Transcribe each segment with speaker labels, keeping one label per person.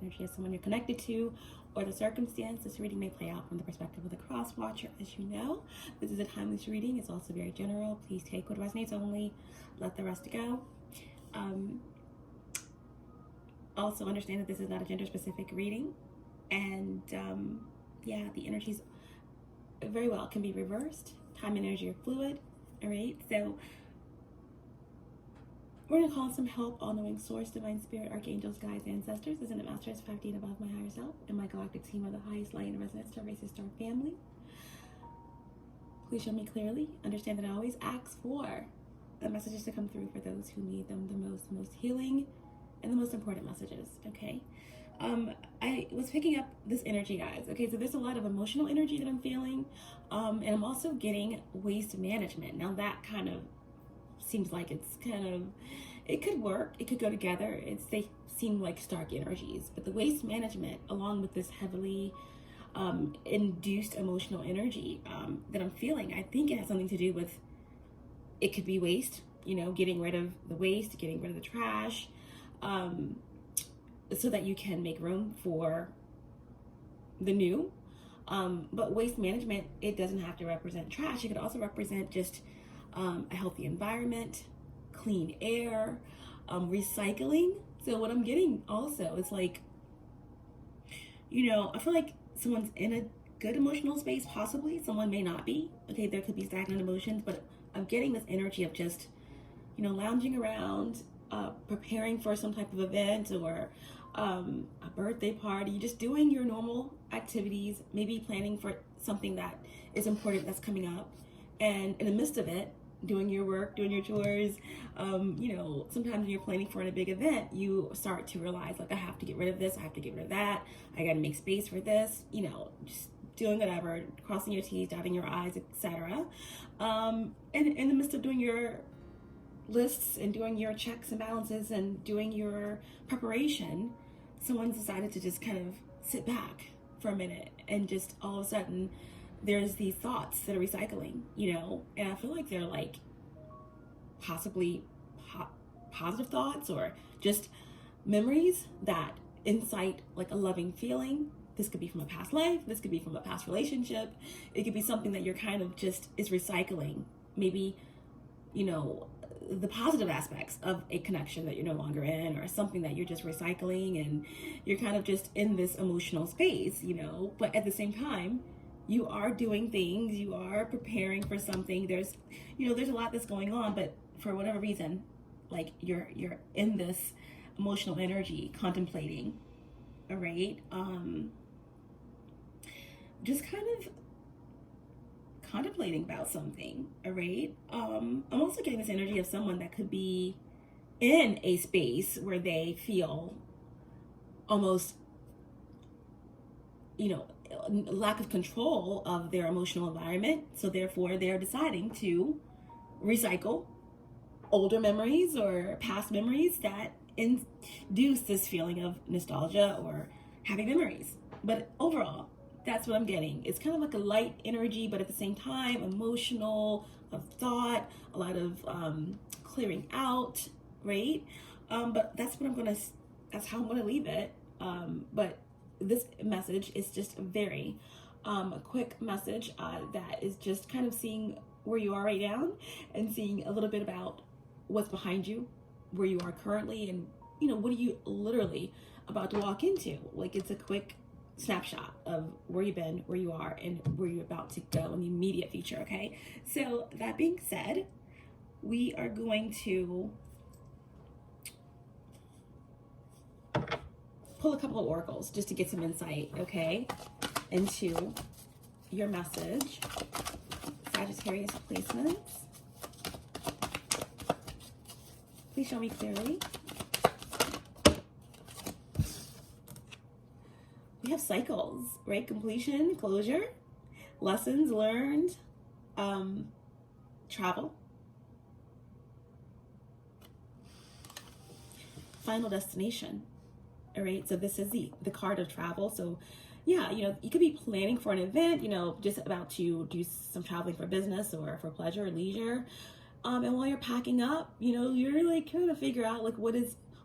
Speaker 1: energy of someone you're connected to or the circumstance. This reading may play out from the perspective of the cross watcher. As you know, this is a timeless reading. It's also very general. Please take what resonates only, let the rest go. Also understand that this is not a gender specific reading, and yeah, the energies very well can be reversed. Time and energy are fluid. All right, so we're going to call some help, all-knowing source, divine spirit, archangels, guides, ancestors, ascended masters, 5D and above, my higher self, and my galactic team of the highest light and resonance to race star family. Please show me clearly. Understand that I always ask for the messages to come through for those who need them the most healing and the most important messages, okay? I was picking up this energy, guys. Okay, so there's a lot of emotional energy that I'm feeling, and I'm also getting waste management. Now that kind of seems like it could work, it could go together. They seem like stark energies, but the waste management, along with this heavily induced emotional energy that I'm feeling, I think it has something to do with, it could be waste, you know, getting rid of the waste, getting rid of the trash, so that you can make room for the new. But waste management, it doesn't have to represent trash. It could also represent just a healthy environment, clean air, recycling. So what I'm getting also is like, you know, I feel like someone's in a good emotional space, possibly. Someone may not be. Okay, there could be stagnant emotions, but I'm getting this energy of just, you know, lounging around, preparing for some type of event or a birthday party, just doing your normal activities, maybe planning for something that is important that's coming up, and in the midst of it, doing your work, doing your chores. You know, sometimes when you're planning for a big event, you start to realize, like, I have to get rid of this, I have to get rid of that, I gotta make space for this, you know, just doing whatever, crossing your T's, dotting your I's, etc. And in the midst of doing your lists and doing your checks and balances and doing your preparation, someone's decided to just kind of sit back for a minute, and just all of a sudden there's these thoughts that are recycling, you know, and I feel like they're like possibly positive thoughts or just memories that incite like a loving feeling. This could be from a past life, this could be from a past relationship, it could be something that you're kind of just is recycling, maybe, you know, the positive aspects of a connection that you're no longer in, or something that you're just recycling, and you're kind of just in this emotional space, you know, but at the same time you are doing things, you are preparing for something. There's, you know, there's a lot that's going on, but for whatever reason, like you're in this emotional energy, contemplating, all right? Just kind of contemplating about something, all right? I'm also getting this energy of someone that could be in a space where they feel almost, you know, lack of control of their emotional environment. So therefore they're deciding to recycle older memories or past memories that induce this feeling of nostalgia or happy memories. But overall, that's what I'm getting. It's kind of like a light energy, but at the same time, emotional, of thought, a lot of clearing out, right? But that's how I'm gonna leave it. But this message is just a very quick message that is just kind of seeing where you are right now and seeing a little bit about what's behind you, where you are currently, and, you know, what are you literally about to walk into. Like, it's a quick snapshot of where you've been, where you are, and where you're about to go in the immediate future, okay? So that being said, we are going to pull a couple of oracles just to get some insight, okay, into your message. Sagittarius placements. Please show me clearly. We have cycles, right? Completion, closure, lessons learned, travel, final destination. All right, so this is the card of travel. So yeah, you know, you could be planning for an event, you know, just about to do some traveling for business or for pleasure or leisure. And while you're packing up, you know, you're like trying to figure out like what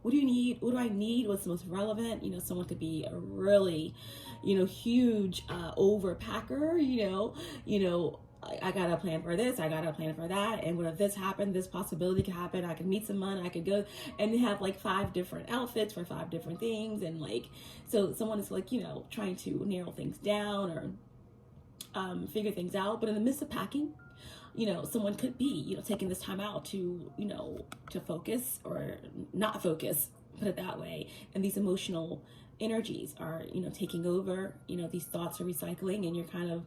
Speaker 1: What do you need? What do I need? What's the most relevant? Someone could be a really, huge overpacker, I got a plan for this, I got a plan for that, and what if this happened, this possibility could happen, I could meet someone, I could go, and they have like 5 different outfits for 5 different things, and like, so someone is like, trying to narrow things down or figure things out, but in the midst of packing, someone could be, taking this time out to, to focus or not focus, put it that way, and these emotional energies are, taking over, these thoughts are recycling, and you're kind of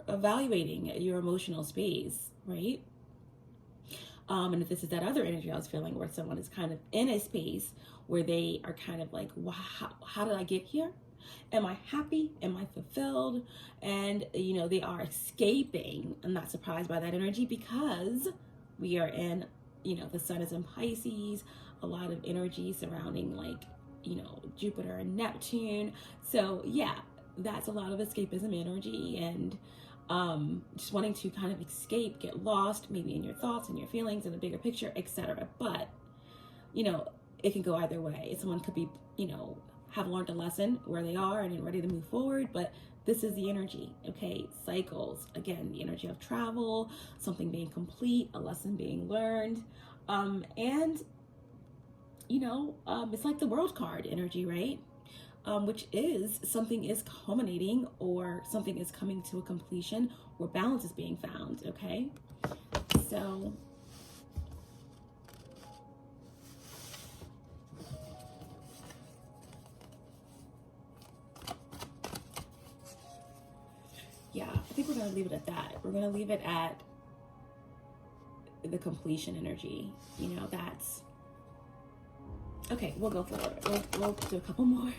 Speaker 1: evaluating your emotional space, right? And if this is that other energy I was feeling, where someone is kind of in a space where they are kind of like, wow, how did I get here? Am I happy? Am I fulfilled? And, they are escaping. I'm not surprised by that energy, because we are in, the sun is in Pisces, a lot of energy surrounding like, Jupiter and Neptune. So yeah, that's a lot of escapism energy, and just wanting to kind of escape, get lost maybe in your thoughts and your feelings and the bigger picture, etc. But it can go either way. Someone could be have learned a lesson where they are and ready to move forward, but this is the energy. Okay, cycles, again, the energy of travel, something being complete, a lesson being learned, and it's like the World card energy, right? Which is something is culminating, or something is coming to a completion, or balance is being found. Okay, so yeah, I think we're going to leave it at that. We're going to leave it at the completion energy. That's okay. We'll go forward. We'll do a couple more.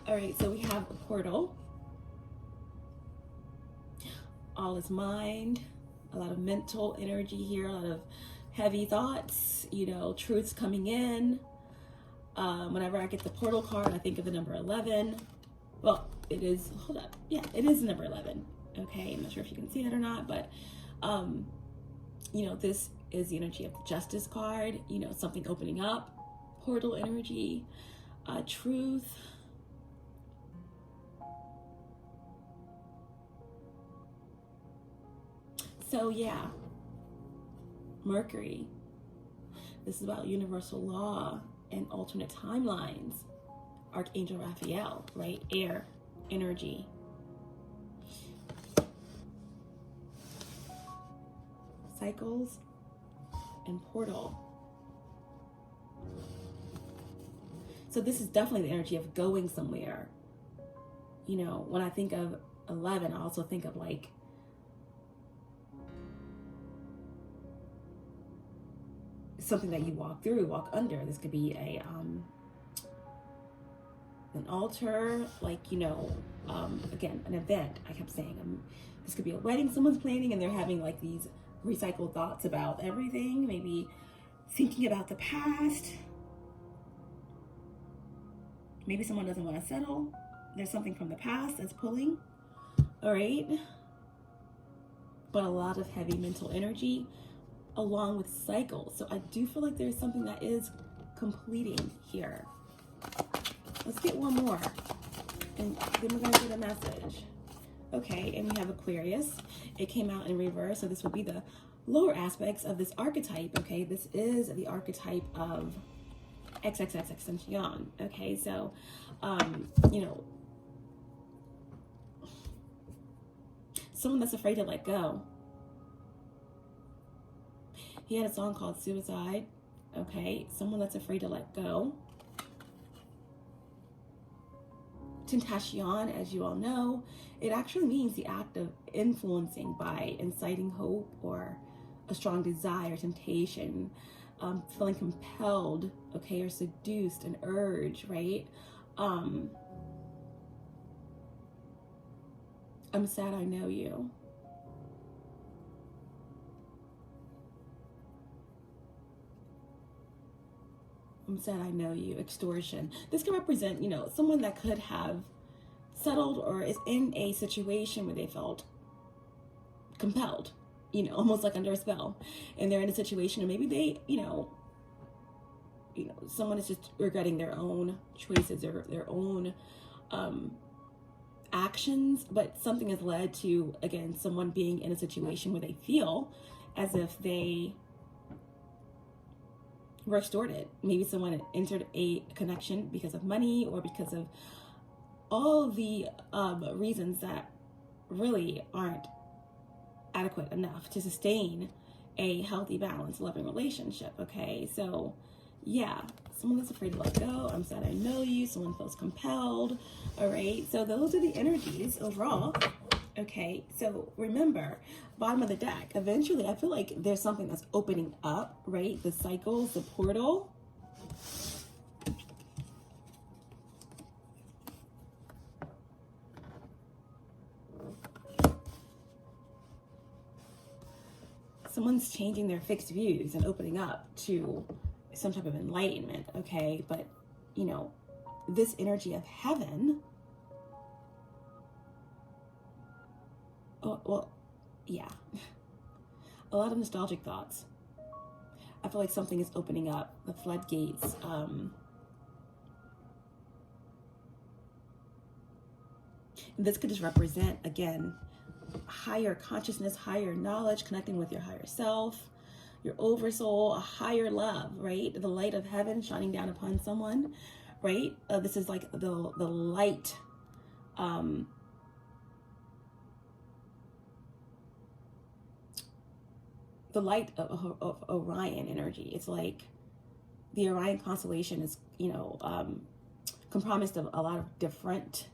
Speaker 1: All right, so we have the portal. All is mind, a lot of mental energy here, a lot of heavy thoughts, truths coming in. Whenever I get the portal card, I think of the number 11. Well, it is, hold up. Yeah, it is number 11. Okay, I'm not sure if you can see that or not, but, this is the energy of the Justice card, something opening up, portal energy, truth. So yeah, Mercury. This is about universal law and alternate timelines. Archangel Raphael, right? Air energy. Cycles and portal. So this is definitely the energy of going somewhere. When I think of 11, I also think of like something that you walk through, walk under. This could be a an altar, like again, an event. I kept saying this could be a wedding someone's planning, and they're having like these recycled thoughts about everything, maybe thinking about the past. Maybe someone doesn't want to settle. There's something from the past that's pulling. All right, but a lot of heavy mental energy along with cycles. So I do feel like there's something that is completing here. Let's get one more, and then we're gonna get a message. Okay, and we have Aquarius. It came out in reverse, so this would be the lower aspects of this archetype. Okay, this is the archetype of XXX extension. Okay, so someone that's afraid to let go. He had a song called Suicide. Okay, someone that's afraid to let go. Tentacion, as you all know, it actually means the act of influencing by inciting hope or a strong desire, temptation, feeling compelled, okay, or seduced, an urge, right? I'm sad I know you. I'm sad I know you. Extortion. This can represent, someone that could have settled or is in a situation where they felt compelled, almost like under a spell. And they're in a situation, and maybe they, someone is just regretting their own choices or their own actions, but something has led to, again, someone being in a situation where they feel as if they were extorted. Maybe someone entered a connection because of money or because of all the reasons that really aren't adequate enough to sustain a healthy, balanced, loving relationship. Okay, so yeah, someone that's afraid to let go. I'm sad I know you. Someone feels compelled. All right, so those are the energies overall. Okay, so remember, bottom of the deck, eventually I feel like there's something that's opening up, right? The cycles, the portal. Someone's changing their fixed views and opening up to some type of enlightenment, okay? But, this energy of heaven, yeah, a lot of nostalgic thoughts. I feel like something is opening up, the floodgates. This could just represent, again, higher consciousness, higher knowledge, connecting with your higher self, your oversoul, a higher love, right? The light of heaven shining down upon someone, right? This is like the light, the light of Orion energy. It's like the Orion constellation is, comprised of a lot of different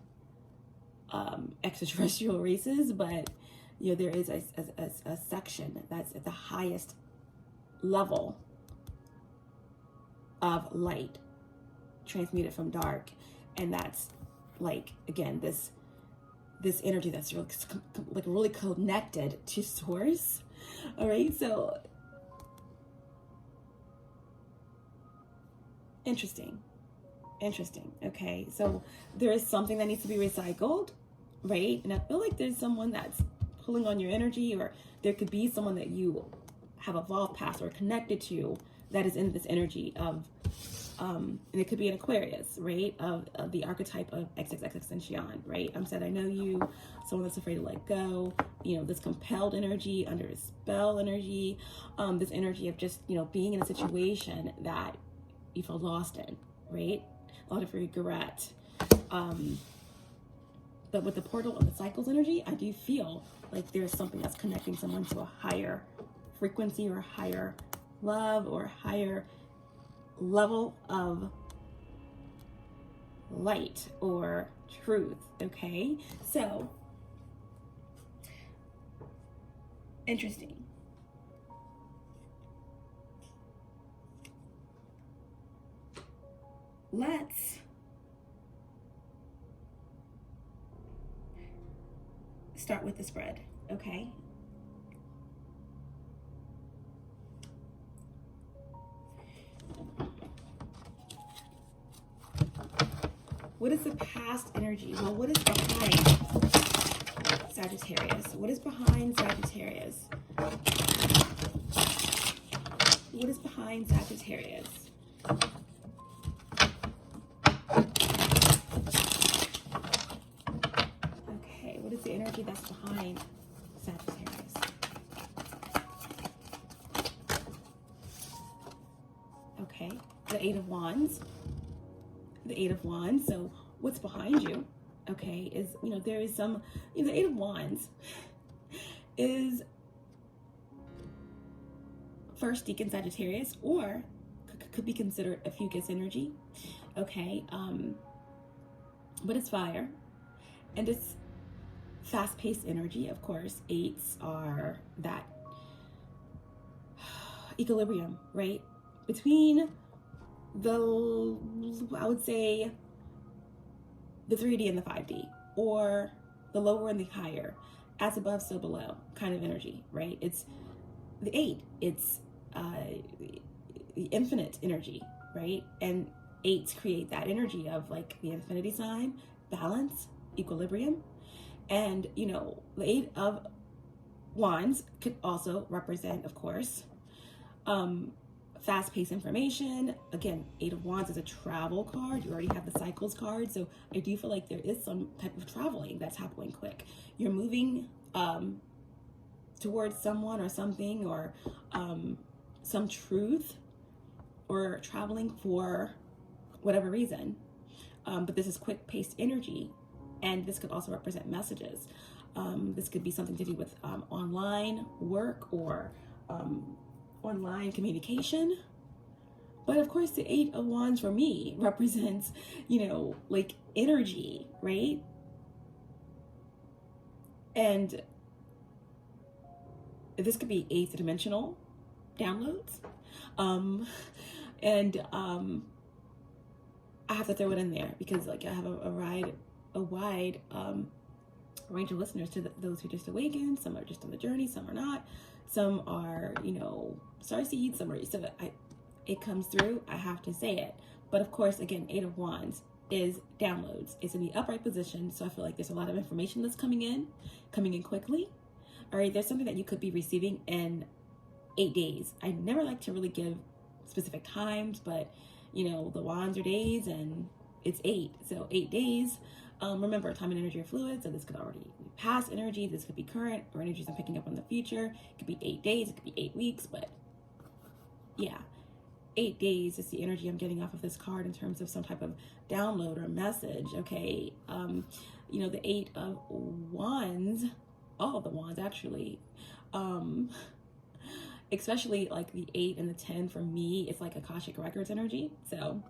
Speaker 1: extraterrestrial races, but there is a section that's at the highest level of light transmuted from dark, and that's like, again, this energy that's really connected to source. All right, so interesting. Okay, so there is something that needs to be recycled, right? And I feel like there's someone that's pulling on your energy, or there could be someone that you have evolved past or connected to that is in this energy of, and it could be an Aquarius, right? Of the archetype of XXXXention, right? I'm sad I know you, someone that's afraid to let go, this compelled energy, under a spell energy, this energy of just, being in a situation that you feel lost in, right? A lot of regret. But with the portal of the cycles energy, I do feel like there's something that's connecting someone to a higher frequency or a higher love or a higher level of light or truth. Okay, so interesting. Let's start with the spread, okay? What is the past energy? Well, what is behind Sagittarius? What is behind Sagittarius? What is behind Sagittarius? Okay, what is the energy that's behind Sagittarius? Okay, the Eight of Wands. The Eight of Wands. So what's behind you, okay, is, there is some, the Eight of Wands is first deacon Sagittarius, or could be considered a fucus energy, okay, but it's fire, and it's fast-paced energy. Of course, eights are that equilibrium, right, between I would say the 3D and the 5D, or the lower and the higher, as above, so below kind of energy, right? It's the eight, it's the infinite energy, right? And eights create that energy of like the infinity sign, balance, equilibrium. And, the Eight of Wands could also represent, of course, fast-paced information. Again, Eight of Wands is a travel card. You already have the Cycles card, so I do feel like there is some type of traveling that's happening quick. You're moving towards someone or something, or some truth, or traveling for whatever reason. But this is quick-paced energy, and this could also represent messages. This could be something to do with online work or online communication. But of course, the Eight of Wands for me represents, you know, like energy, right? And this could be eighth dimensional downloads. I have to throw it in there because, like, I have a wide range of listeners, to those who just awakened. Some are just on the journey, some are not. Some are, you know, starseeds, some are, so it comes through, I have to say it. But of course, again, Eight of Wands is downloads. It's in the upright position, so I feel like there's a lot of information that's coming in quickly. All right, there's something that you could be receiving in 8 days. I never like to really give specific times, but you know, the wands are days and it's 8, so 8 days. Remember, time and energy are fluid, so this could already be past energy, this could be current, or energies I'm picking up in the future. It could be 8 days, it could be 8 weeks, but yeah, 8 days is the energy I'm getting off of this card in terms of some type of download or message, okay? You know, the Eight of Wands, all of the wands actually, especially like the 8 and the 10 for me, it's like Akashic Records energy. So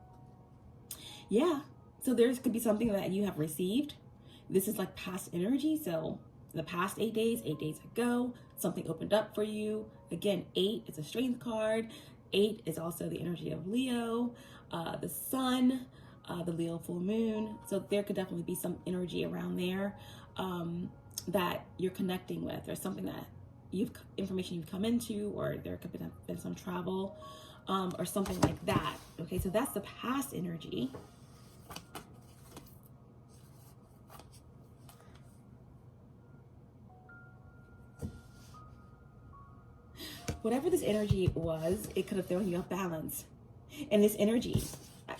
Speaker 1: yeah, so there could be something that you have received. This is like past energy. So the past 8 days, 8 days ago, something opened up for you. Again, 8 is a strength card. 8 is also the energy of Leo, the sun, the Leo full moon. So there could definitely be some energy around there that you're connecting with, or something that information you've come into, or there could have been some travel, or something like that. Okay, so that's the past energy. Whatever this energy was, it could have thrown you off balance. And this energy,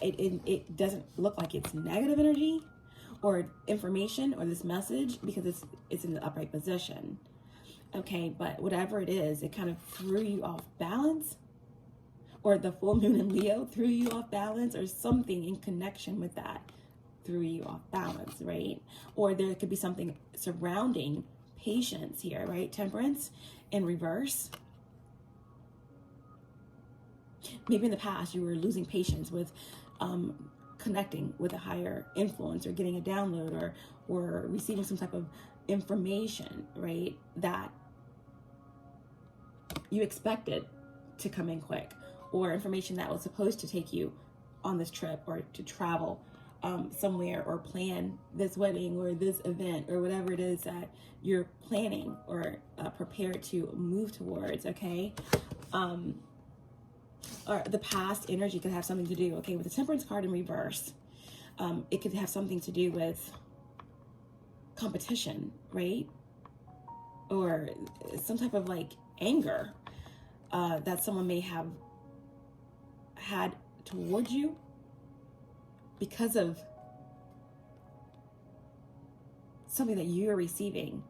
Speaker 1: it doesn't look like it's negative energy or information or this message, because it's in the upright position. Okay, but whatever it is, it kind of threw you off balance, or the full moon in Leo threw you off balance, or something in connection with that threw you off balance, right? Or there could be something surrounding patience here, right? Temperance in reverse. Maybe in the past you were losing patience with connecting with a higher influence, or getting a download, or receiving some type of information, right, that you expected to come in quick, or information that was supposed to take you on this trip, or to travel somewhere, or plan this wedding or this event, or whatever it is that you're planning or prepared to move towards. Okay, or the past energy could have something to do, okay, with the Temperance card in reverse. It could have something to do with competition, right? Or some type of like anger that someone may have had towards you because of something that you're receiving,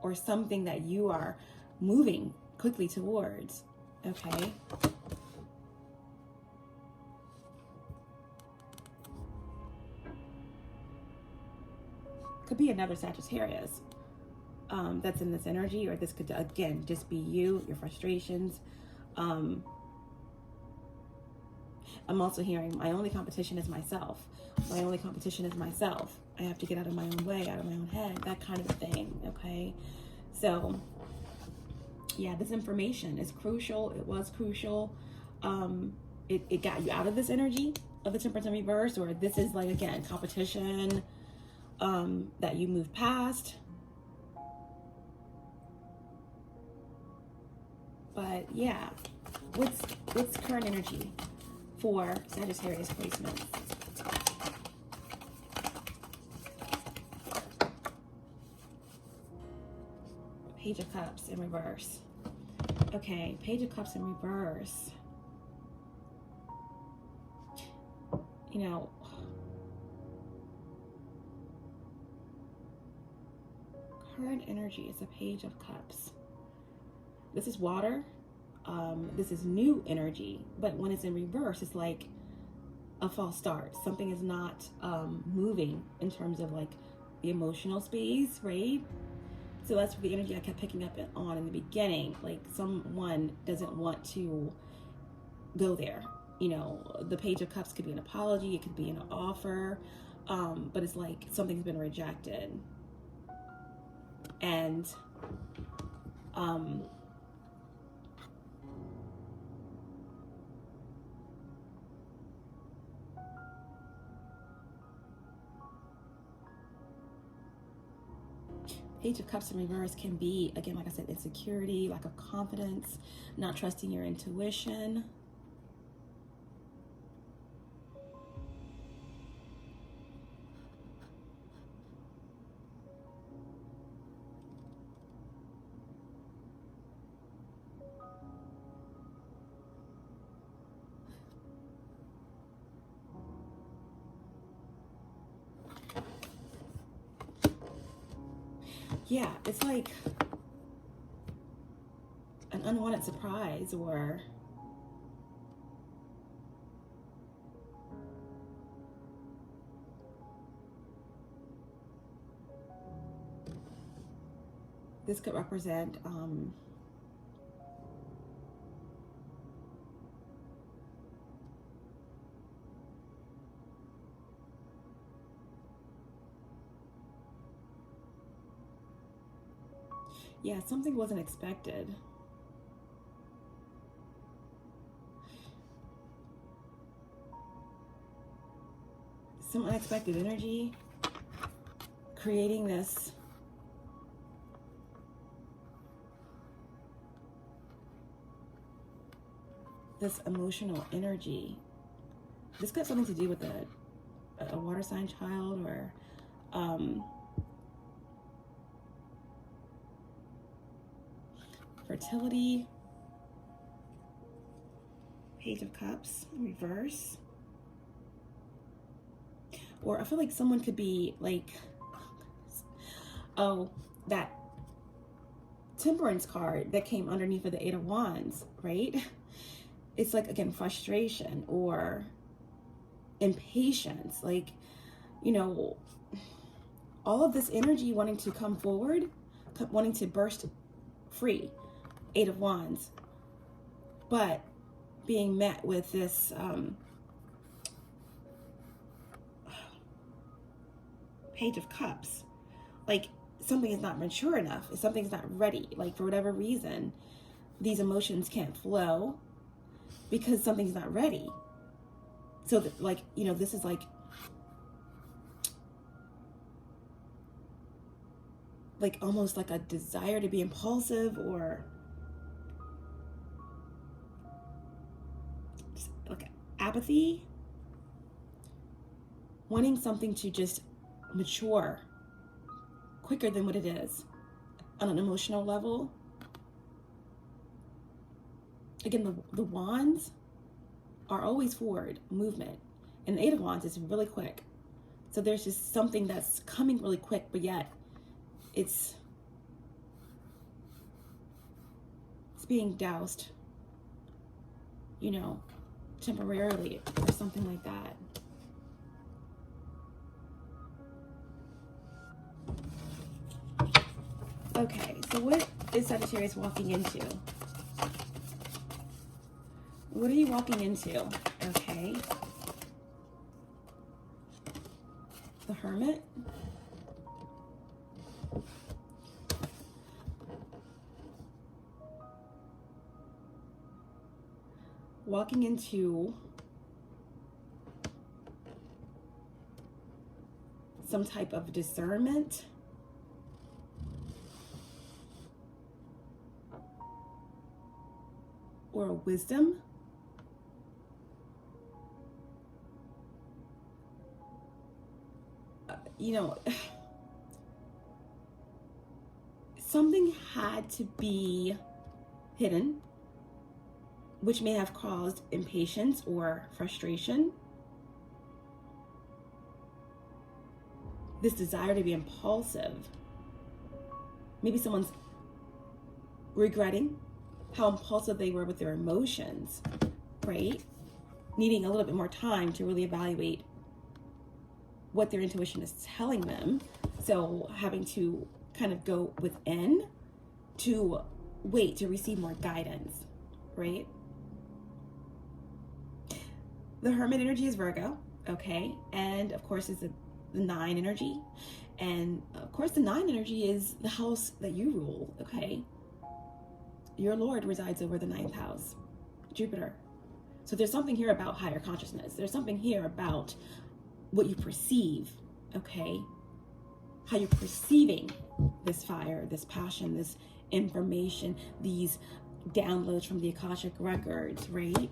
Speaker 1: or something that you are moving quickly towards. Okay. Could be another Sagittarius that's in this energy, or this could, again, just be you, your frustrations. I'm also hearing, my only competition is myself. My only competition is myself. I have to get out of my own way, out of my own head, that kind of thing, okay? So, yeah, this information is crucial. It was crucial. It got you out of this energy of the Temperance in reverse, or this is like, again, competition that you move past. But yeah, what's current energy for Sagittarius placements? Page of Cups in reverse. Okay, Page of Cups in reverse. you know, current energy is a Page of Cups. This is water. This is new energy, but when it's in reverse, it's like a false start. Something is not moving in terms of like the emotional space, right? So that's the energy I kept picking up on in the beginning. Like someone doesn't want to go there. You know, the Page of Cups could be an apology, it could be an offer, but it's like something's been rejected. And Page of Cups in reverse can be, again, like I said, insecurity, lack of confidence, not trusting your intuition. Yeah, it's like an unwanted surprise, or this could represent yeah, something wasn't expected. Some unexpected energy creating this emotional energy. This could have something to do with a water sign child, or fertility. Page of Cups in reverse. Or I feel like someone could be like, oh, that Temperance card that came underneath of the Eight of Wands, right? It's like, again, frustration or impatience. Like, you know, all of this energy wanting to come forward, wanting to burst free. Eight of Wands. But being met with this Page of Cups. Like, something is not mature enough. Something's not ready. Like, for whatever reason, these emotions can't flow because something's not ready. So, like, you know, this is like almost like a desire to be impulsive, or just like apathy. Wanting something to just mature quicker than what it is on an emotional level. Again, the wands are always forward movement, and the Eight of Wands is really quick. So there's just something that's coming really quick, but yet it's being doused, you know, temporarily or something like that. Okay, so what is Sagittarius walking into? What are you walking into? Okay. The Hermit. Walking into some type of discernment. Or wisdom. You know, something had to be hidden, which may have caused impatience or frustration. this desire to be impulsive. Maybe someone's regretting how impulsive they were with their emotions, right? Needing a little bit more time to really evaluate what their intuition is telling them. So having to kind of go within to wait to receive more guidance, right? The Hermit energy is Virgo, okay? And of course it's the 9 energy. And of course the 9 energy is the house that you rule, okay? Your Lord resides over the 9th house, Jupiter. So there's something here about higher consciousness. There's something here about what you perceive, okay? How you're perceiving this fire, this passion, this information, these downloads from the Akashic records, right?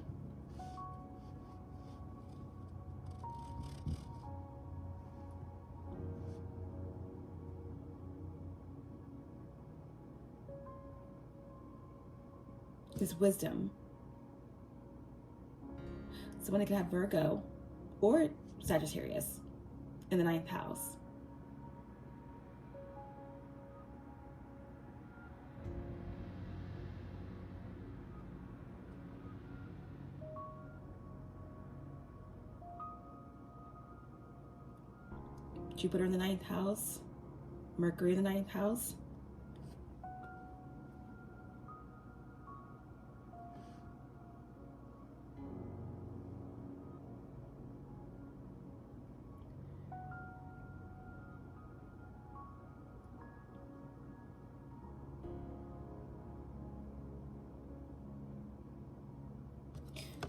Speaker 1: This wisdom. Someone can have Virgo or Sagittarius in the 9th house. Jupiter in the 9th house, Mercury in the 9th house.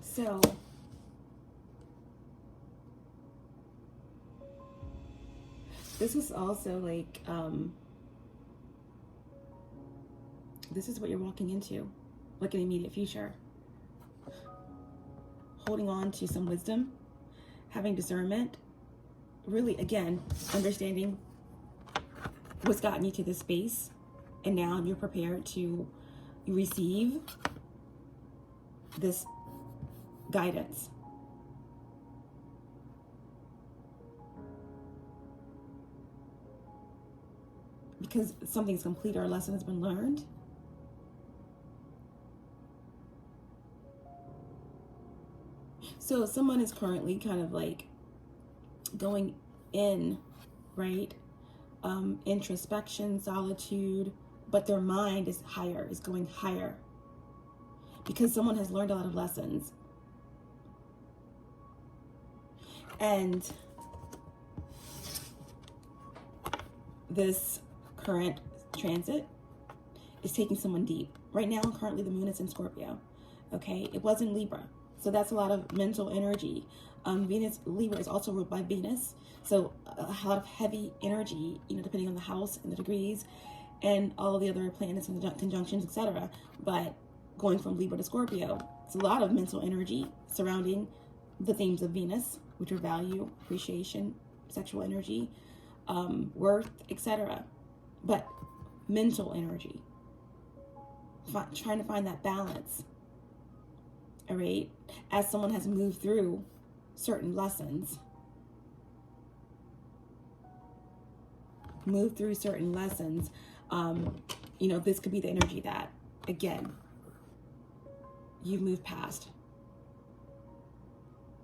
Speaker 1: So this is also like, this is what you're walking into, like an immediate future. Holding on to some wisdom, having discernment, really, again, understanding what's gotten you to this space, and now you're prepared to receive this guidance. Because something's complete or a lesson has been learned. So someone is currently kind of like going in, right? Introspection, solitude, but their mind is higher, is going higher. Because someone has learned a lot of lessons. And this current transit is taking someone deep. Right now, currently the moon is in Scorpio, okay? It was in Libra, so that's a lot of mental energy. Venus, Libra is also ruled by Venus, so a lot of heavy energy, you know, depending on the house and the degrees and all of the other planets and the conjunctions, etc. But going from Libra to Scorpio, it's a lot of mental energy surrounding the themes of Venus, which are value, appreciation, sexual energy, worth, etc. But mental energy, trying to find that balance, all right? As someone has moved through certain lessons, you know, this could be the energy that, again, you've moved past.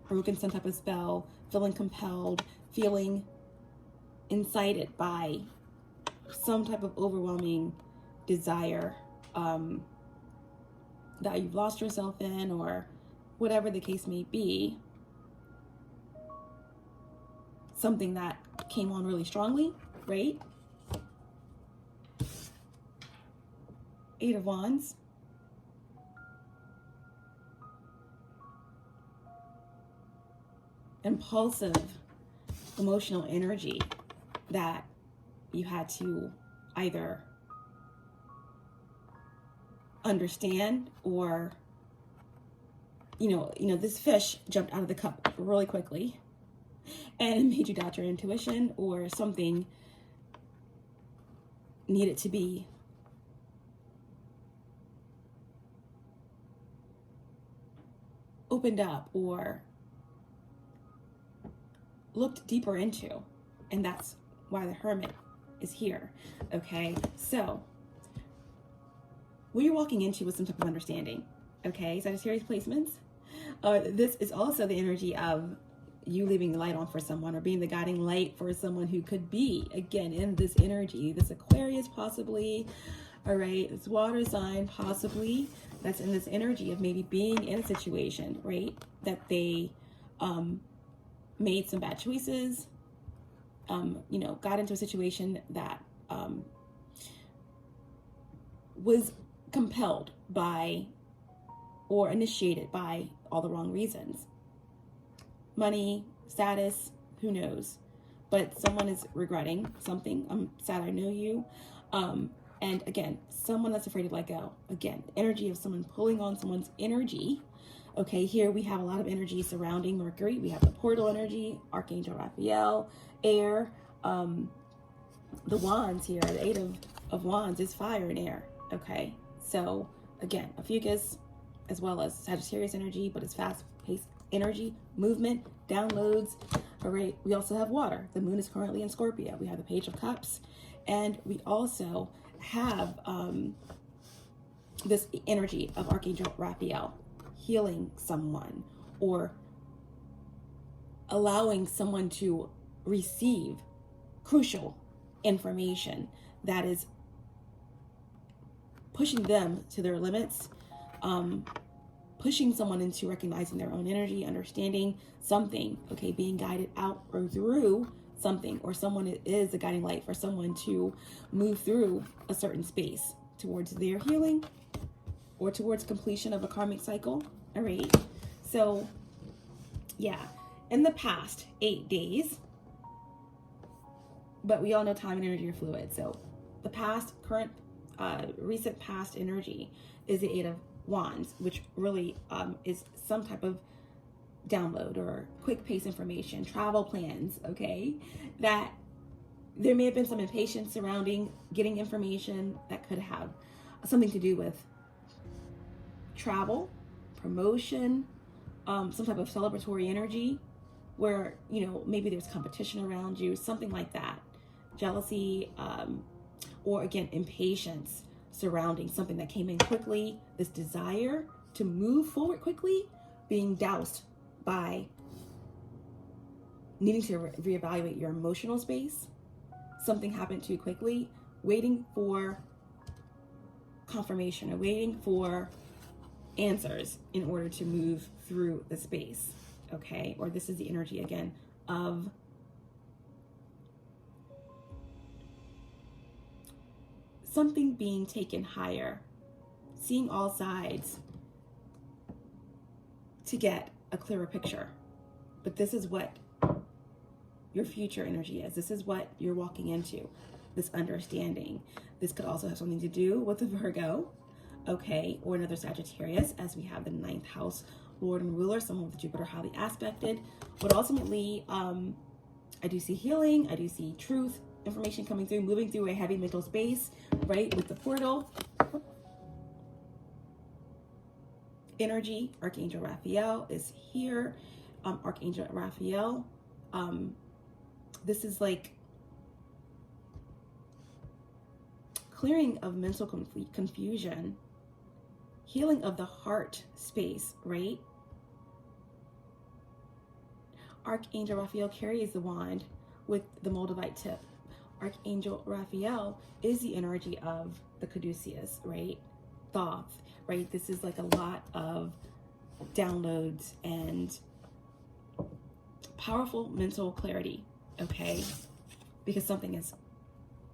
Speaker 1: Broken some type of spell, feeling compelled, feeling incited by some type of overwhelming desire that you've lost yourself in, or whatever the case may be. Something that came on really strongly, right? 8 of Wands. Impulsive emotional energy that you had to either understand, or you know this fish jumped out of the cup really quickly and it made you doubt your intuition, or something needed to be opened up or looked deeper into, and that's why the Hermit is here. Okay, so what you're walking into with some type of understanding. Okay, Sagittarius placements. This is also the energy of you leaving the light on for someone, or being the guiding light for someone who could be, again, in this energy. This Aquarius possibly, all right, this water sign possibly, that's in this energy of maybe being in a situation, right, that they made some bad choices, you know, got into a situation that was compelled by or initiated by all the wrong reasons. Money, status, who knows? But someone is regretting something. I'm sad I know you. And again, someone that's afraid to let go. Again, energy of someone pulling on someone's energy. Okay, here we have a lot of energy surrounding Mercury. We have the portal energy, Archangel Raphael, air. The wands here, the Eight of Wands is fire and air. Okay, so again, a fucus as well as Sagittarius energy, but it's fast-paced energy, movement, downloads. All right, we also have water. The moon is currently in Scorpio. We have the Page of Cups, and we also have this energy of Archangel Raphael healing someone or allowing someone to receive crucial information that is pushing them to their limits, pushing someone into recognizing their own energy, understanding something, okay, being guided out or through something, or someone is a guiding light for someone to move through a certain space towards their healing or towards completion of a karmic cycle. All right, so yeah, in the past 8 days, but we all know time and energy are fluid, so the past, current, recent past energy is the Eight of Wands, which really is some type of download or quick pace information, travel plans, okay, that there may have been some impatience surrounding getting information that could have something to do with travel, promotion, some type of celebratory energy where, you know, maybe there's competition around you, something like that, jealousy, or again, impatience surrounding something that came in quickly, this desire to move forward quickly, being doused by needing to reevaluate your emotional space. Something happened too quickly, waiting for confirmation or waiting for answers in order to move through the space, okay? Or this is the energy, again, of something being taken higher, seeing all sides to get a clearer picture. But this is what your future energy is. This is what you're walking into, this understanding. This could also have something to do with a Virgo, okay, or another Sagittarius, as we have the 9th house Lord and ruler, someone with Jupiter highly aspected. But ultimately, I do see healing, I do see truth, information coming through, moving through a heavy mental space, right, with the portal. Energy, Archangel Raphael is here. Archangel Raphael, this is like clearing of mental confusion, healing of the heart space, right? Archangel Raphael carries the wand with the Moldavite tip. Archangel Raphael is the energy of the Caduceus, right? Thoth, right? This is like a lot of downloads and powerful mental clarity, okay? Because something is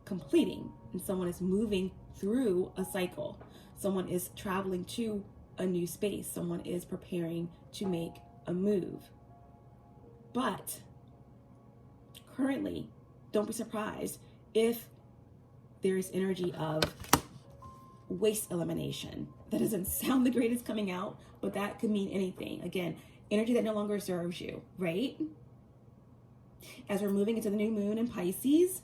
Speaker 1: completing and someone is moving through a cycle. Someone is traveling to a new space. Someone is preparing to make a move. But currently, don't be surprised if there is energy of waste elimination. That doesn't sound the greatest coming out, but that could mean anything. Again, energy that no longer serves you, right? As we're moving into the new moon in Pisces,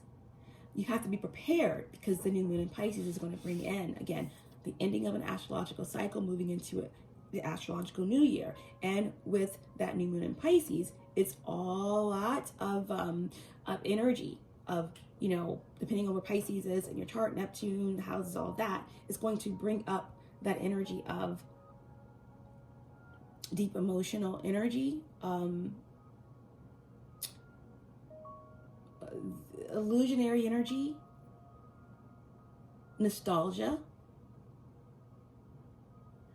Speaker 1: you have to be prepared because the new moon in Pisces is going to bring in, again, the ending of an astrological cycle, moving into it, the astrological new year. And with that new moon in Pisces, it's a lot of energy of, you know, depending on where Pisces is in your chart, Neptune, the houses, all of that, is going to bring up that energy of deep emotional energy, illusionary energy, nostalgia.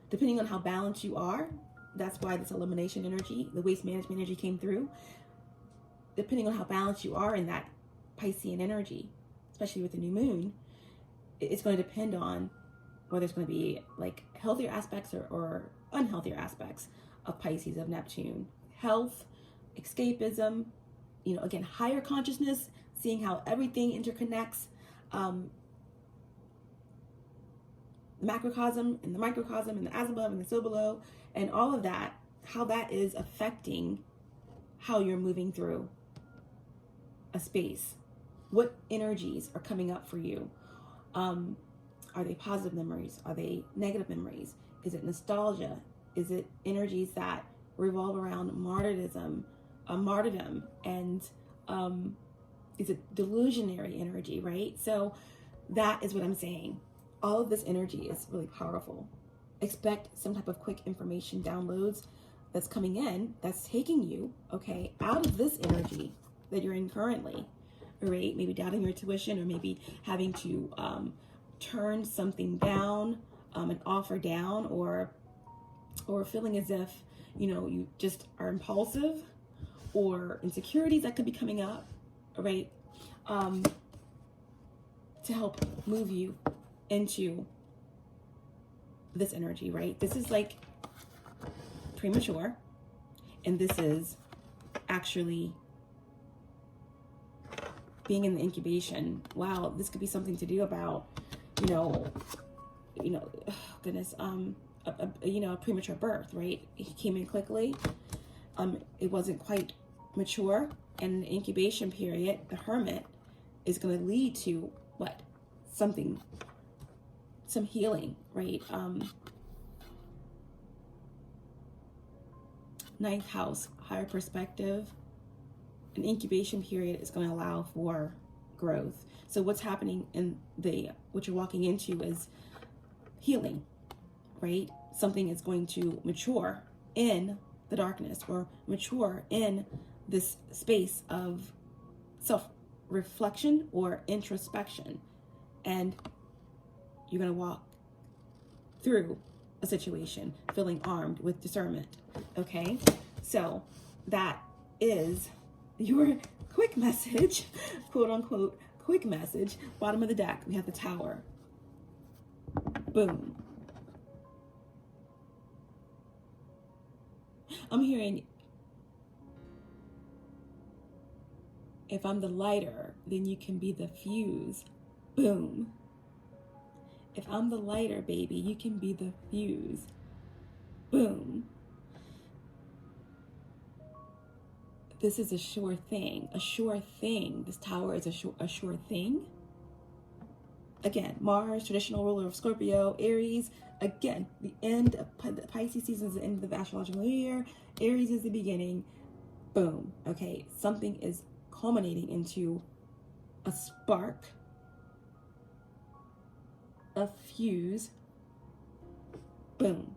Speaker 1: Depending on how balanced you are, that's why this elimination energy, the waste management energy came through. Depending on how balanced you are in that Piscean energy, especially with the new moon, it's going to depend on whether it's going to be like healthier aspects or unhealthier aspects of Pisces, of Neptune. Health, escapism, you know, again, higher consciousness, seeing how everything interconnects, macrocosm and the microcosm and the as above and the so below, and all of that, how that is affecting how you're moving through a space. What energies are coming up for you? Are they positive memories? Are they negative memories? Is it nostalgia? Is it energies that revolve around martyrdom, and is it delusionary energy, right? So that is what I'm saying. All of this energy is really powerful. Expect some type of quick information downloads that's coming in, that's taking you, okay, out of this energy that you're in currently, right? Maybe doubting your tuition, or maybe having to turn something down, an offer down, or feeling as if, you know, you just are impulsive, or insecurities that could be coming up, right? To help move you into this energy, right? This is like premature, and this is actually being in the incubation. Wow, this could be something to do about, you know, oh goodness, a premature birth, right? It came in quickly. It wasn't quite mature, and the incubation period, the hermit, is going to lead to what? Some healing, right? Ninth house, higher perspective. An incubation period is going to allow for growth. So what's happening in what you're walking into is healing, right? Something is going to mature in the darkness, or mature in this space of self-reflection or introspection. And you're going to walk through a situation feeling armed with discernment, okay? So that is your quick message, quote unquote, quick message. Bottom of the deck, we have the Tower. Boom. I'm hearing, if I'm the lighter, then you can be the fuse. Boom. If I'm the lighter, baby, you can be the fuse. Boom. This is a sure thing. A sure thing. This Tower is a sure thing. Again, Mars, traditional ruler of Scorpio, Aries. Again, the end of the Pisces season is the end of the astrological year. Aries is the beginning. Boom. Okay, something is culminating into a spark, a fuse. Boom.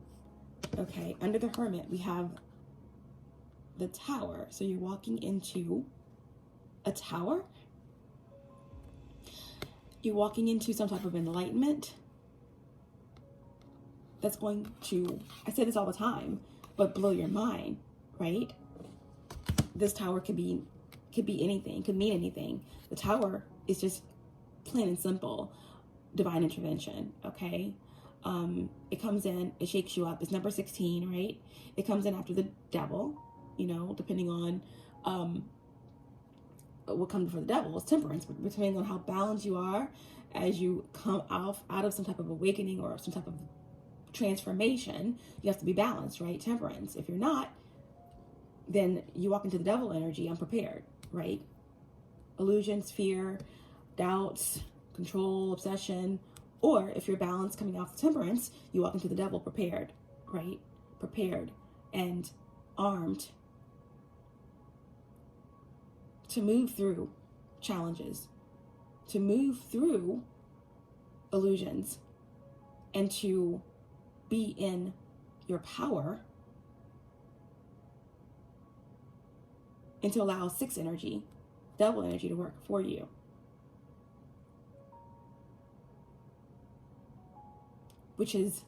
Speaker 1: Okay, under the Hermit, we have the Tower. So you're walking into a tower. You're walking into some type of enlightenment that's going to, I say this all the time, but blow your mind, right? This Tower could be anything, could mean anything. The Tower is just plain and simple divine intervention, okay? It comes in, it shakes you up. It's number 16, right? It comes in after the Devil, you know, depending on what comes before the Devil is Temperance, but depending on how balanced you are as you come out of some type of awakening or some type of transformation, you have to be balanced, right? Temperance. If you're not, then you walk into the Devil energy unprepared, right? Illusions, fear, doubts, control, obsession. Or if you're balanced coming off Temperance, you walk into the Devil prepared, right? Prepared and armed to move through challenges, to move through illusions, and to be in your power, and to allow 6 energy, double energy, to work for you. Which is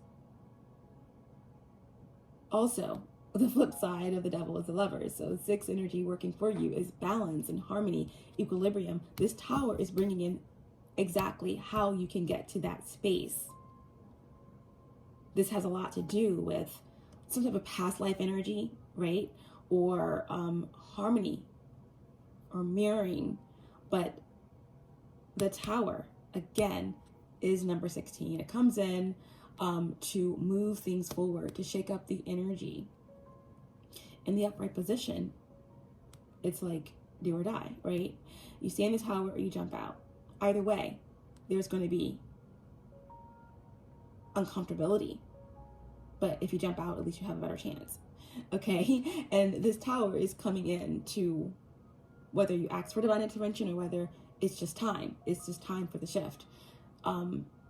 Speaker 1: also the flip side of the devil is the Lovers. So 6 energy working for you is balance and harmony, equilibrium. This Tower is bringing in exactly how you can get to that space. This has a lot to do with some type of past life energy, right? Or harmony or mirroring. But the Tower, again, is number 16. It comes in to move things forward, to shake up the energy. In the upright position, it's like do or die, right? You stay in the Tower or you jump out. Either way, there's going to be uncomfortability. But if you jump out, at least you have a better chance. Okay? And this Tower is coming in to, whether you ask for divine intervention or whether it's just time. It's just time for the shift.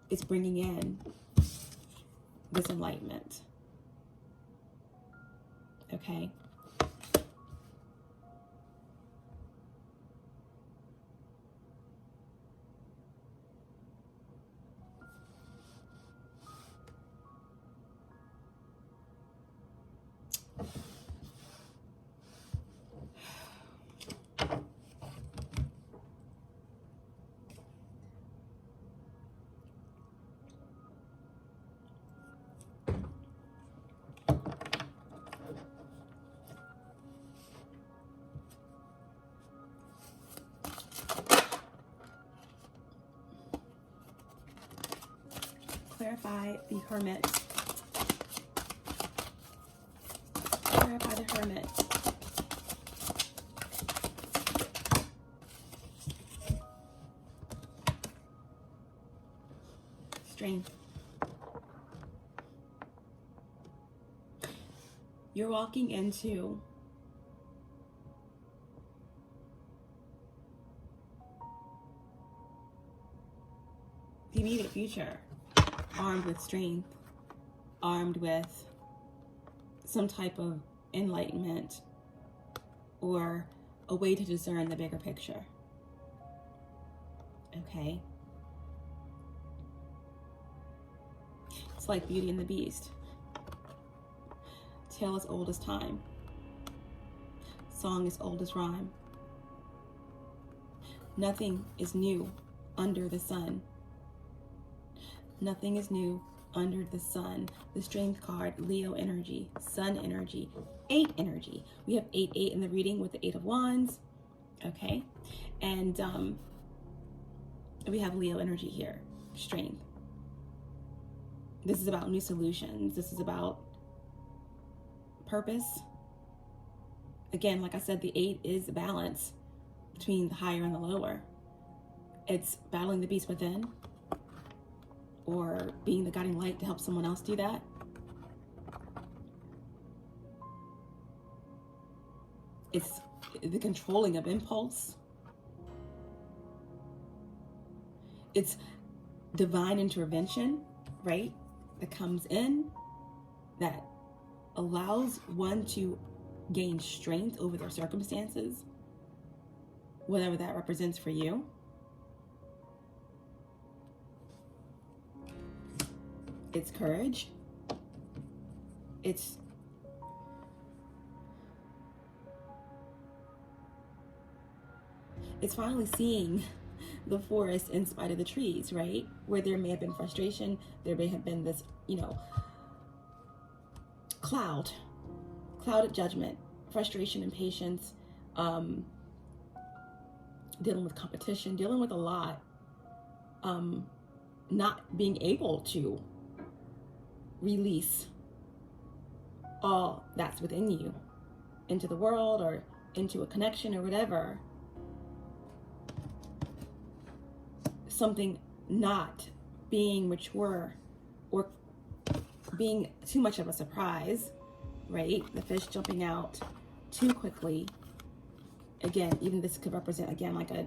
Speaker 1: It's bringing in this enlightenment. Okay? Clarify the Hermit. Clarify the Hermit. Strength. You're walking into the immediate future, armed with strength, armed with some type of enlightenment or a way to discern the bigger picture. Okay? It's like Beauty and the Beast. Tale as old as time. Song as old as rhyme. Nothing is new under the sun. Nothing is new under the sun. The strength card, Leo energy, sun energy, 8 energy. We have 8 in the reading with the 8 of Wands. Okay? And we have Leo energy here, strength. This is about new solutions. This is about purpose. Again, like I said, the 8 is a balance between the higher and the lower. It's battling the beast within, or being the guiding light to help someone else do that. It's the controlling of impulse. It's divine intervention, right? That comes in, that allows one to gain strength over their circumstances, whatever that represents for you. It's courage. It's finally seeing the forest in spite of the trees, right? Where there may have been frustration, there may have been this, clouded judgment, frustration, impatience, dealing with competition, dealing with a lot, not being able to release all that's within you into the world or into a connection or whatever. Something not being mature or being too much of a surprise, right? The fish jumping out too quickly. Again, even this could represent, again, like a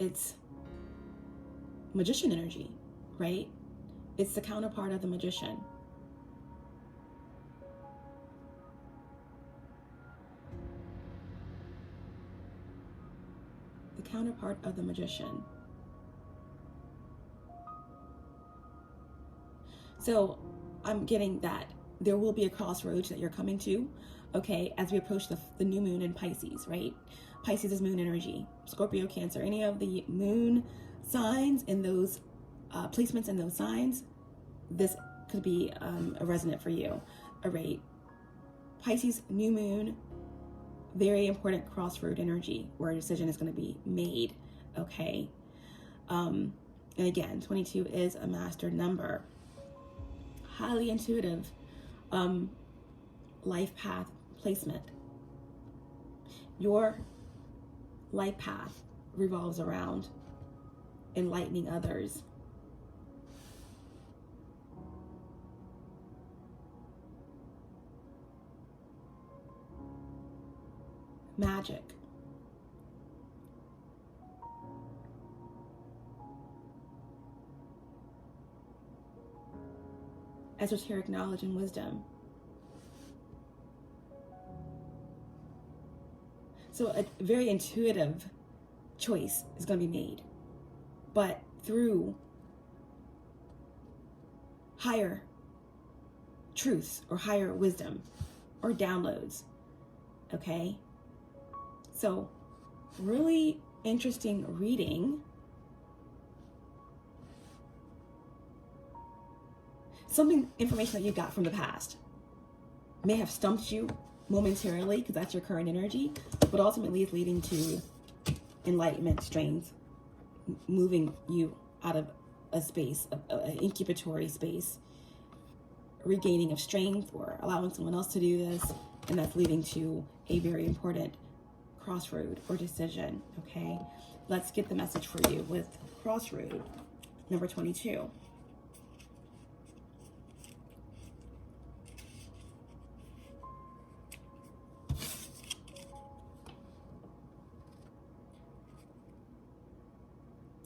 Speaker 1: it's magician energy, right? It's the counterpart of the magician. The counterpart of the magician. So I'm getting that there will be a crossroads that you're coming to, okay, as we approach the new moon in Pisces, right? Pisces is moon energy. Scorpio, Cancer, any of the moon signs in those placements in those signs, this could be a resonant for you. All right. Pisces, new moon, very important crossroad energy where a decision is going to be made, okay? And again, 22 is a master number. Highly intuitive life path placement. Your life path revolves around enlightening others. Magic. Esoteric knowledge and wisdom. So a very intuitive choice is going to be made, but through higher truths or higher wisdom or downloads, okay? So really interesting reading. Information that you got from the past may have stumped you momentarily because that's your current energy, but ultimately it's leading to enlightenment, strength, moving you out of a space, an incubatory space, regaining of strength or allowing someone else to do this, and that's leading to a very important crossroad or decision, okay? Let's get the message for you with crossroad number 22.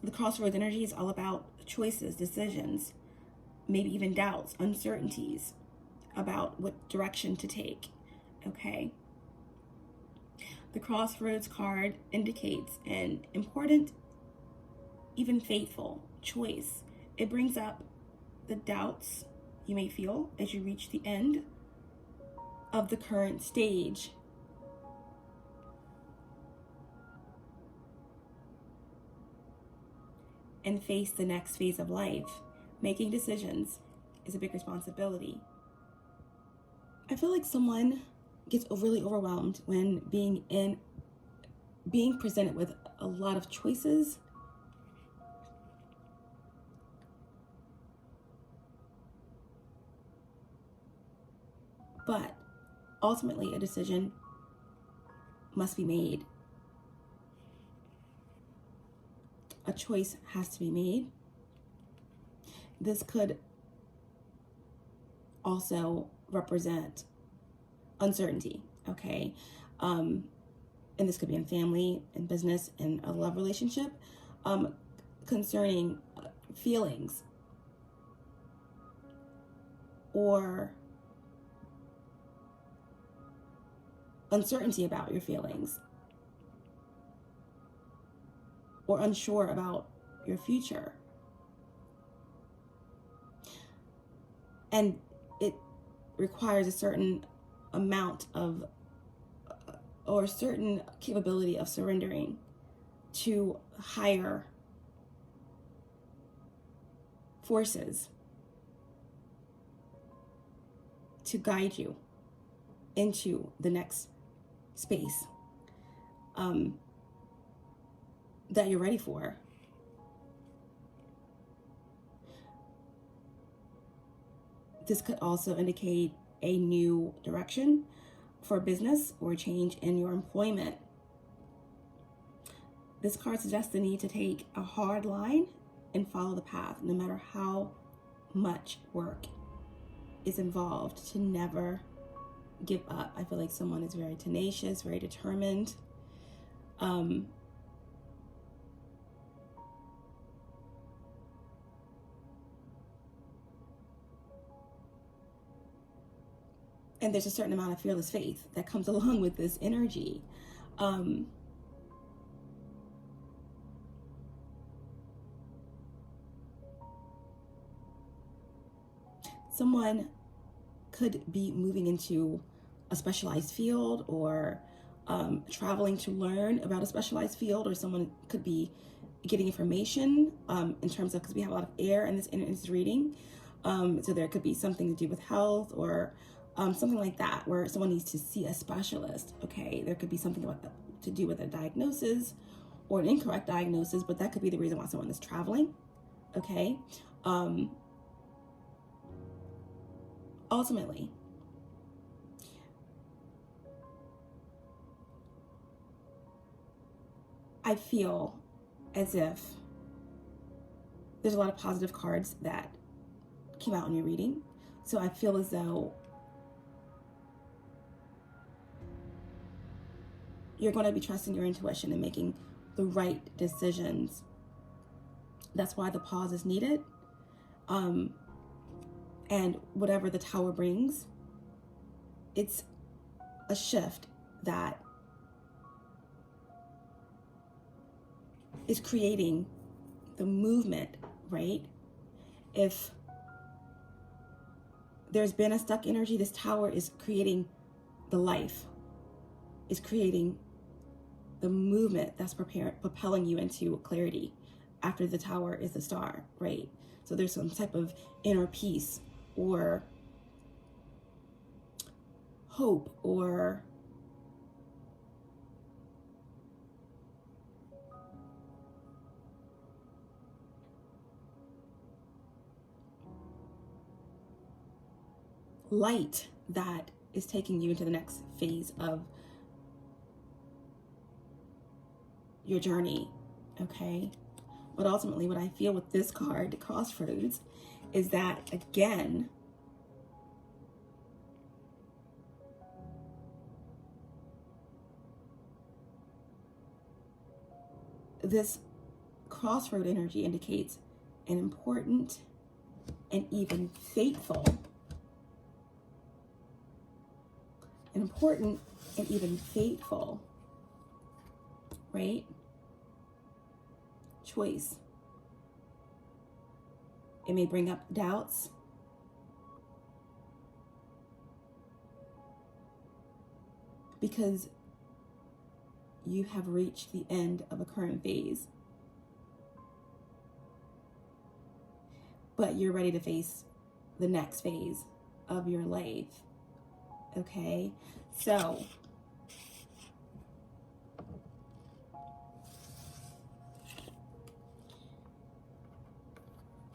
Speaker 1: The crossroads energy is all about choices, decisions, maybe even doubts, uncertainties about what direction to take, okay? The crossroads card indicates an important, even fateful choice. It brings up the doubts you may feel as you reach the end of the current stage. And face the next phase of life. Making decisions is a big responsibility. I feel like someone gets overly overwhelmed when being presented with a lot of choices. But ultimately a decision must be made. A choice has to be made. This could also represent uncertainty, okay? And this could be in family, in business, in a love relationship, concerning feelings or uncertainty about your feelings, or unsure about your future. And it requires a certain amount of, or a certain capability of surrendering to higher forces to guide you into the next space that you're ready for. This could also indicate a new direction for business or change in your employment. This card suggests the need to take a hard line and follow the path, no matter how much work is involved, to never give up. I feel like someone is very tenacious, very determined. And there's a certain amount of fearless faith that comes along with this energy. Someone could be moving into a specialized field, or traveling to learn about a specialized field, or someone could be getting information in terms of, because we have a lot of air in this reading, so there could be something to do with health, or something like that, where someone needs to see a specialist. Okay, there could be something to do with a diagnosis or an incorrect diagnosis, but that could be the reason why someone is traveling. Okay, ultimately, I feel as if there's a lot of positive cards that came out in your reading. So I feel as though you're going to be trusting your intuition and making the right decisions. That's why the pause is needed. And whatever the Tower brings, it's a shift that is creating the movement, right? If there's been a stuck energy, this Tower is creating the life, is creating the movement that's propelling you into clarity. After the Tower is the Star, right? So there's some type of inner peace, or hope, or light that is taking you into the next phase of your journey. Okay, but ultimately what I feel with this card, the Crossroads, is that, again, this crossroad energy indicates an important and even fateful, right, choice. It may bring up doubts, because you have reached the end of a current phase, but you're ready to face the next phase of your life. Okay, so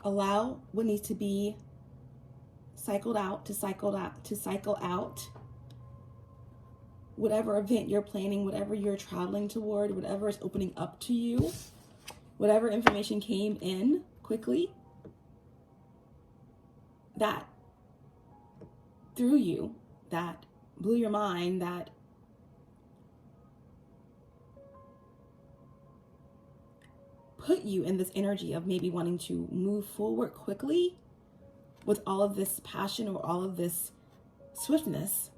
Speaker 1: allow what needs to be cycle out. Whatever event you're planning, whatever you're traveling toward, whatever is opening up to you, whatever information came in quickly that threw you, that blew your mind, that put you in this energy of maybe wanting to move forward quickly with all of this passion or all of this swiftness.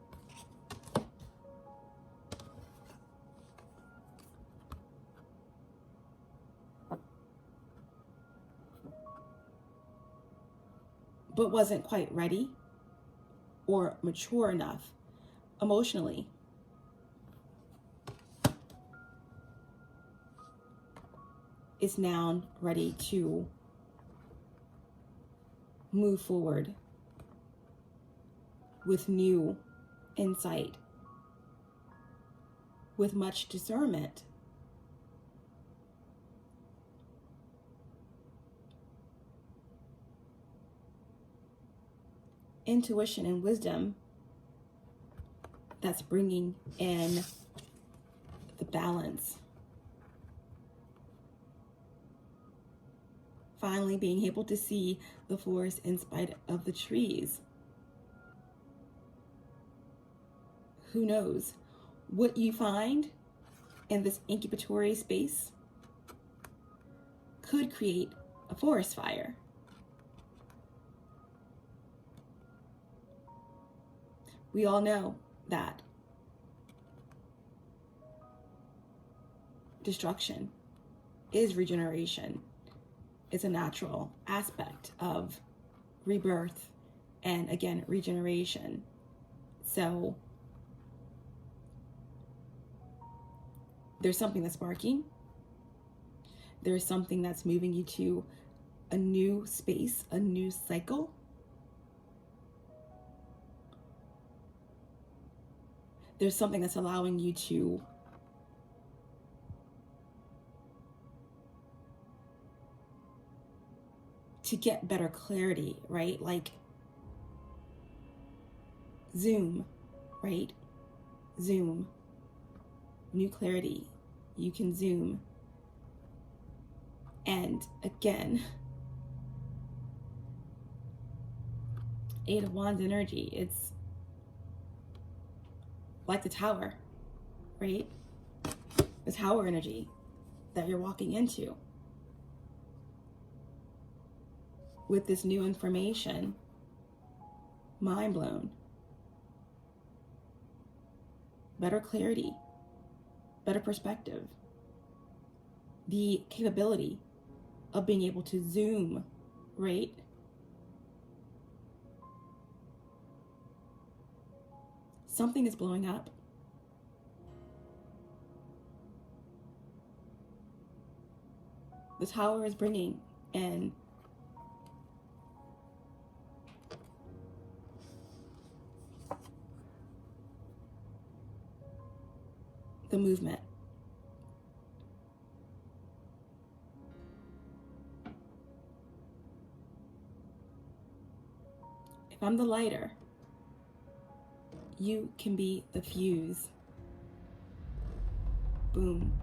Speaker 1: But wasn't quite ready or mature enough emotionally. Is now ready to move forward with new insight, with much discernment. Intuition and wisdom that's bringing in the balance. Finally being able to see the forest in spite of the trees. Who knows? What you find in this incubatory space could create a forest fire. we all know that destruction is regeneration. It's a natural aspect of rebirth and, again, regeneration. So there's something that's sparking. There's something that's moving you to a new space, a new cycle. There's something that's allowing you to get better clarity, right? Like zoom, right? Zoom. New clarity. You can zoom. And again, Eight of Wands energy. It's like the Tower, right? The Tower energy that you're walking into. With this new information, mind blown. Better clarity, better perspective. The capability of being able to zoom, right? Something is blowing up. The Tower is bringing in the movement. If I'm the lighter, you can be the fuse. Boom.